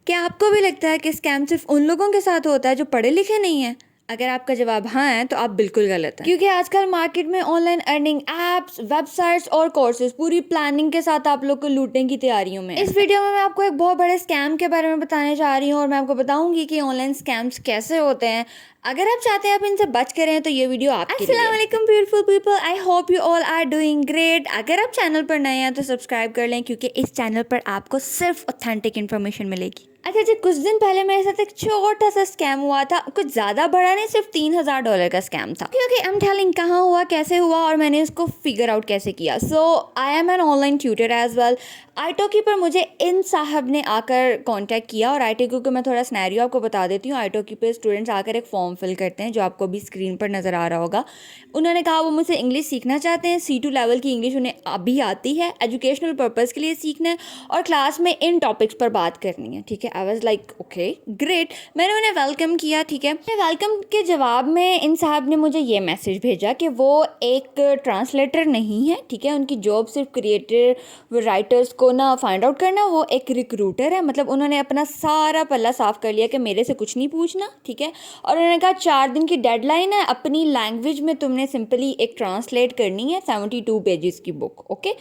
क्या आपको भी लगता है कि स्कैम सिर्फ उन लोगों के साथ होता है जो पढ़े लिखे नहीं हैं? अगर आपका जवाब हाँ है तो आप बिल्कुल गलत हैं, क्योंकि आजकल मार्केट में ऑनलाइन अर्निंग एप्स, वेबसाइट्स और कोर्सेज पूरी प्लानिंग के साथ आप लोग को लूटने की तैयारियों में हैं। इस वीडियो में मैं आपको एक बहुत बड़े स्कैम के बारे में बताने जा रही हूँ और मैं आपको बताऊंगी कि ऑनलाइन स्कैम्स कैसे होते हैं। अगर आप चाहते हैं आप इनसे बच के रहें तो ये वीडियो आपके लिए। अस्सलाम वालेकुम beautiful people, I hope you all are doing great. अगर आप चैनल पर नए हैं तो सब्सक्राइब कर लें, क्योंकि इस चैनल पर आपको सिर्फ ऑथेंटिक इन्फॉर्मेशन मिलेगी। अच्छा जी, कुछ दिन पहले मेरे साथ एक छोटा सा स्कैम हुआ था, कुछ ज़्यादा बड़ा नहीं, सिर्फ $3000 का स्कैम था। क्योंकि आई एम टेलिंग कहाँ हुआ, कैसे हुआ और मैंने इसको फिगर आउट कैसे किया। So I am an online tutor as well. iTalki पर मुझे इन साहब ने आकर कांटेक्ट किया, और iTalki को मैं थोड़ा स्नैरियो आपको बता देती हूँ। iTalki पे स्टूडेंट्स आकर एक फॉर्म फिल करते हैं जो आपको अभी स्क्रीन पर नज़र आ रहा होगा। उन्होंने कहा वो मुझसे इंग्लिश सीखना चाहते हैं, C2 लेवल की इंग्लिश उन्हें अभी आती है, एजुकेशनल पर्पज़ के लिए सीखना है और क्लास में इन टॉपिक्स पर बात करनी है। ठीक है, I was like okay great. मैंने उन्हें वेलकम किया। ठीक है, वेलकम के जवाब में इन साहब ने मुझे ये मैसेज भेजा कि वो एक ट्रांसलेटर नहीं है। ठीक है, उनकी जॉब सिर्फ क्रिएटर राइटर्स को ना फाइंड आउट करना, वो एक रिक्रूटर है। मतलब उन्होंने अपना सारा पल्ला साफ कर लिया कि मेरे से कुछ नहीं पूछना। ठीक है, और उन्होंने कहा 4 दिन की डेडलाइन है, अपनी लैंग्वेज में तुमने सिंपली एक ट्रांसलेट करनी है 72 पेजेस की बुक। ओके,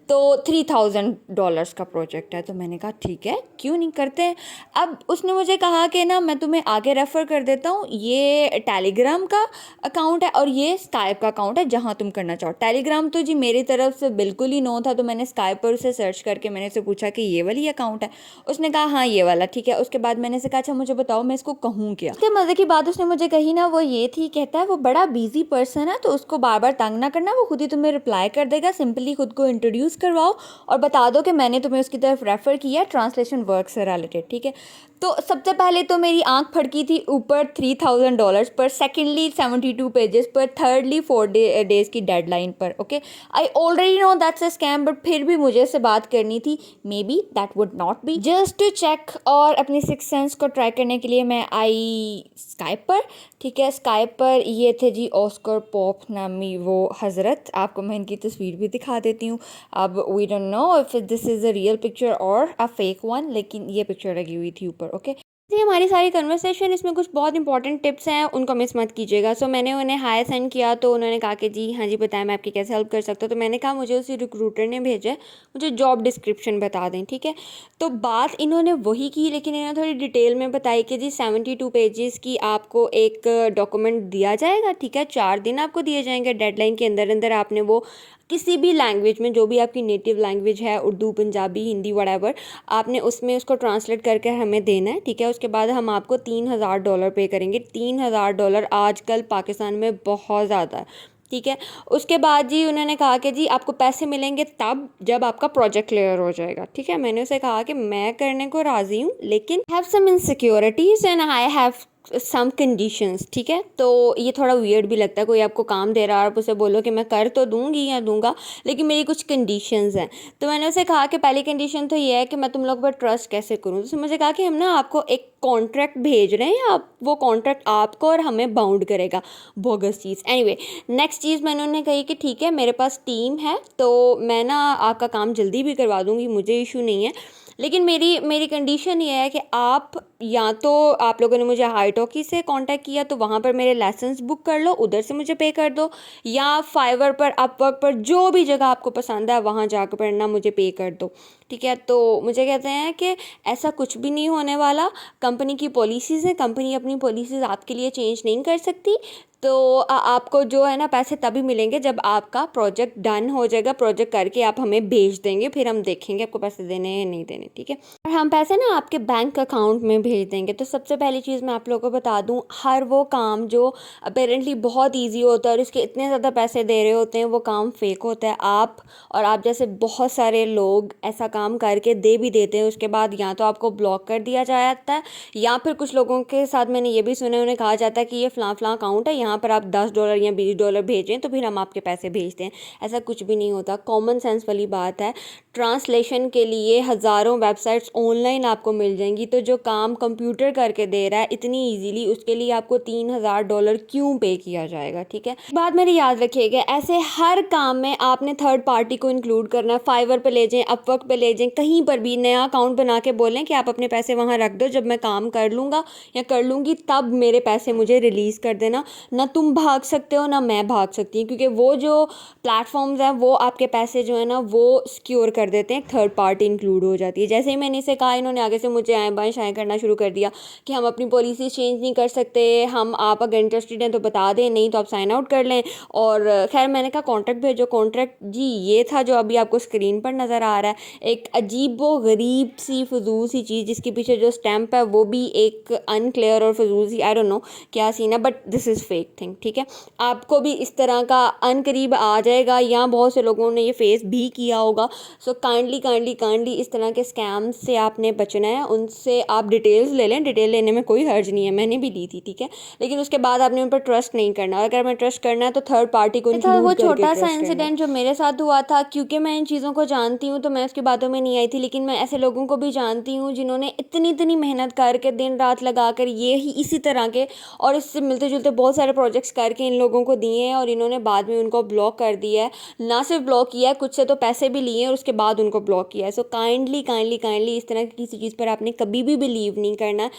तो $3000 का प्रोजेक्ट है। तो मैंने कहा ठीक है, क्यों नहीं करते हैं। अब उसने मुझे कहा कि ना मैं तुम्हें आगे रेफ़र कर देता हूँ, ये टेलीग्राम का अकाउंट है और ये स्काइप का अकाउंट है जहाँ तुम करना चाहो। टेलीग्राम तो जी मेरी तरफ से बिल्कुल ही नो था, तो मैंने स्काइप पर उसे सर्च करके मैंने उसे पूछा कि ये वाली अकाउंट है। उसने कहा हाँ ये वाला। ठीक है, उसके बाद मैंने से कहा अच्छा मुझे बताओ मैं इसको कहूँ क्या। उसके मज़े की बात उसने मुझे कही ना वो ये थी, कहता है वो बड़ा बिजी पर्सन है तो उसको बार बार तंग ना करना, वो खुद ही तुम्हें रिप्लाई कर देगा, सिंपली खुद को इंट्रोड्यूस करवाओ और बता दो कि मैंने तुम्हें उसकी तरफ रेफ़र किया ट्रांसलेशन वर्क से रिलेटेड। ठीक है, तो सबसे पहले तो मेरी आंख फड़की थी ऊपर $3000 पर, सेकेंडली 72 पेजेस पर, थर्डली 4 डेज़ की डेडलाइन पर। Okay, I already know that's a scam, but फिर भी मुझे इससे बात करनी थी। Maybe that would not be, just to check और अपनी सिक्स सेंस को ट्राई करने के लिए मैं आई स्काइप पर। ठीक है, स्काइप पर ये थे जी ऑस्कर पॉप नामी वो हज़रत, आपको मैं इनकी तस्वीर भी दिखा देती हूँ। अब we don't know if this is a real picture और अ फेक वन, लेकिन ये पिक्चर लगी हुई थी ऊपर। ओके, ये हमारी सारी कन्वर्सेशन, इसमें कुछ बहुत इंपॉर्टेंट टिप्स हैं, उनको मिस मत कीजिएगा। सो मैंने उन्हें हाय सेंड किया तो उन्होंने कहा कि जी हाँ जी बताएं मैं आपकी कैसे हेल्प कर सकता हूँ। तो मैंने कहा मुझे उसी रिक्रूटर ने भेजा है, मुझे जॉब डिस्क्रिप्शन बता दें। ठीक है, तो बात इन्होंने वही की, लेकिन इन्होंने थोड़ी डिटेल में बताई कि जी 72 पेजेस की आपको एक डॉक्यूमेंट दिया जाएगा। ठीक है, 4 दिन आपको दिए जाएंगे, डेडलाइन के अंदर अंदर आपने वो किसी भी लैंग्वेज में, जो भी आपकी नेटिव लैंग्वेज है, उर्दू, पंजाबी, हिंदी, व्हाटएवर, आपने उसमें उसको ट्रांसलेट करके हमें देना है। ठीक है, उसके बाद हम आपको $3000 पे करेंगे। $3000 आजकल पाकिस्तान में बहुत ज़्यादा है। ठीक है, उसके बाद जी उन्होंने कहा कि जी आपको पैसे मिलेंगे तब जब आपका प्रोजेक्ट क्लियर हो जाएगा। ठीक है, मैंने उसे कहा कि मैं करने को राज़ी हूँ, लेकिन have some insecurities and I have some conditions. ठीक है, तो ये थोड़ा वियर्ड भी लगता है, कोई आपको काम दे रहा है और आप उसे बोलो कि मैं कर तो दूंगी या दूंगा, लेकिन मेरी कुछ कंडीशंस हैं। तो मैंने उसे कहा कि पहली कंडीशन तो ये है कि मैं तुम लोग पर ट्रस्ट कैसे करूँ। तो उसने मुझे कहा कि हम ना आपको एक कॉन्ट्रैक्ट भेज रहे हैं, आप वो कॉन्ट्रैक्ट आपको और हमें बाउंड करेगा। बोगस चीज़। एनीवे, नेक्स्ट चीज़ मैंने उन्हें कही कि ठीक है मेरे पास टीम है तो मैं ना आपका काम जल्दी भी करवा दूंगी, मुझे इशू नहीं है, लेकिन मेरी कंडीशन ये है कि आप या तो आप लोगों ने मुझे iTalki से कांटेक्ट किया तो वहाँ पर मेरे लेसन्स बुक कर लो, उधर से मुझे पे कर दो, या फाइवर पर, अपवर्क पर, जो भी जगह आपको पसंद है वहाँ जाकर पढ़ना मुझे पे कर दो। ठीक है, तो मुझे कहते हैं कि ऐसा कुछ भी नहीं होने वाला, कंपनी की पॉलिसीज़ हैं, कंपनी अपनी पॉलिसीज़ आपके लिए चेंज नहीं कर सकती। तो आपको जो है ना पैसे तभी मिलेंगे जब आपका प्रोजेक्ट डन हो जाएगा, प्रोजेक्ट करके आप हमें भेज देंगे, फिर हम देखेंगे आपको पैसे देने हैं या नहीं देने। ठीक है, और हम पैसे ना आपके बैंक अकाउंट में भेज देंगे। तो सबसे पहली चीज़ मैं आप लोगों को बता दूं, हर वो काम जो अपेरेंटली बहुत ईजी होता है और इसके इतने ज़्यादा पैसे दे रहे होते हैं, वो काम फेक होता है। आप जैसे बहुत सारे लोग ऐसा काम करके दे भी देते हैं, उसके बाद या तो आपको ब्लॉक कर दिया जाता है, या फिर कुछ लोगों के साथ मैंने ये भी सुना, उन्हें कहा जाता है कि ये फ़लाँ फ़लाँ अकाउंट है, यहाँ पर आप $10 या $20 भेजें तो फिर हम आपके पैसे भेजते हैं। ऐसा कुछ भी नहीं होता, कॉमन सेंस वाली बात है। ट्रांसलेशन के लिए हज़ारों वेबसाइट्स ऑनलाइन आपको मिल जाएंगी, तो जो काम कंप्यूटर करके दे रहा है इतनी इजीली, उसके लिए आपको $3000 क्यों पे किया जाएगा। ठीक है, बात मेरी याद रखिएगा, ऐसे हर काम में आपने थर्ड पार्टी को इंक्लूड करना है। फाइवर पे ले जाएं, अपवर्क पे ले भेजें, कहीं पर भी नया अकाउंट बना के बोलें कि आप अपने पैसे वहाँ रख दो, जब मैं काम कर लूँगा या कर लूँगी तब मेरे पैसे मुझे रिलीज़ कर देना। ना तुम भाग सकते हो ना मैं भाग सकती हूँ, क्योंकि वो जो प्लेटफॉर्म्स हैं वो आपके पैसे जो है ना वो सिक्योर कर देते हैं, थर्ड पार्टी इंक्लूड हो जाती है। जैसे ही मैंने इसे कहा, इन्होंने आगे से मुझे आए बाएँ शाएँ करना शुरू कर दिया कि हम अपनी पॉलिसी चेंज नहीं कर सकते, हम आप अगर इंटरेस्टेड हैं तो बता दें, नहीं तो आप साइन आउट कर लें। और खैर मैंने कहा कॉन्ट्रैक्ट भेजो। कॉन्ट्रैक्ट जी ये था जो अभी आपको स्क्रीन पर नज़र आ रहा है, एक अजीब व गरीब सी फजूल सी चीज़, जिसके पीछे जो स्टैम्प है वो भी एक अनक्लियर और फजूल सी, आई डोंट नो क्या सीन है, but this is fake thing. ठीक है, आपको भी इस तरह का अनकरीब आ जाएगा, या बहुत से लोगों ने ये फेस भी किया होगा। सो काइंडली काइंडली काइंडली इस तरह के स्कैम से आपने बचना है। उनसे आप डिटेल्स ले लें, डिटेल लेने में कोई हर्ज नहीं है, मैंने भी ली थी। ठीक है, लेकिन उसके बाद आपने उन पर ट्रस्ट नहीं करना, और अगर हमें ट्रस्ट करना है तो थर्ड पार्टी को इंक्लूड वो करके छोटा सा ट्रस्ट करना। इंसिडेंट जो मेरे साथ हुआ था, क्योंकि मैं इन चीज़ों को जानती हूँ तो मैं उसकी बातों में नहीं आई थी, लेकिन मैं ऐसे लोगों को भी जानती हूँ जिन्होंने इतनी इतनी मेहनत करके दिन रात लगाकर ये ही इसी तरह के और इससे मिलते जुलते बहुत सारे प्रोजेक्ट्स करके इन लोगों को दिए हैं, और इन्होंने बाद में उनको ब्लॉक कर दिया है। ना सिर्फ ब्लॉक किया है, कुछ से तो पैसे भी लिए हैं और उसके बाद उनको ब्लॉक किया है। सो काइंडली काइंडली काइंडली इस तरह की किसी चीज़ पर आपने कभी भी बिलीव नहीं करना है,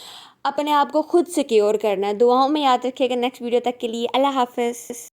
अपने आप को खुद सिक्योर करना है। दुआओं में याद रखिएगा। नेक्स्ट वीडियो तक के लिए अल्लाह हाफ़िज़।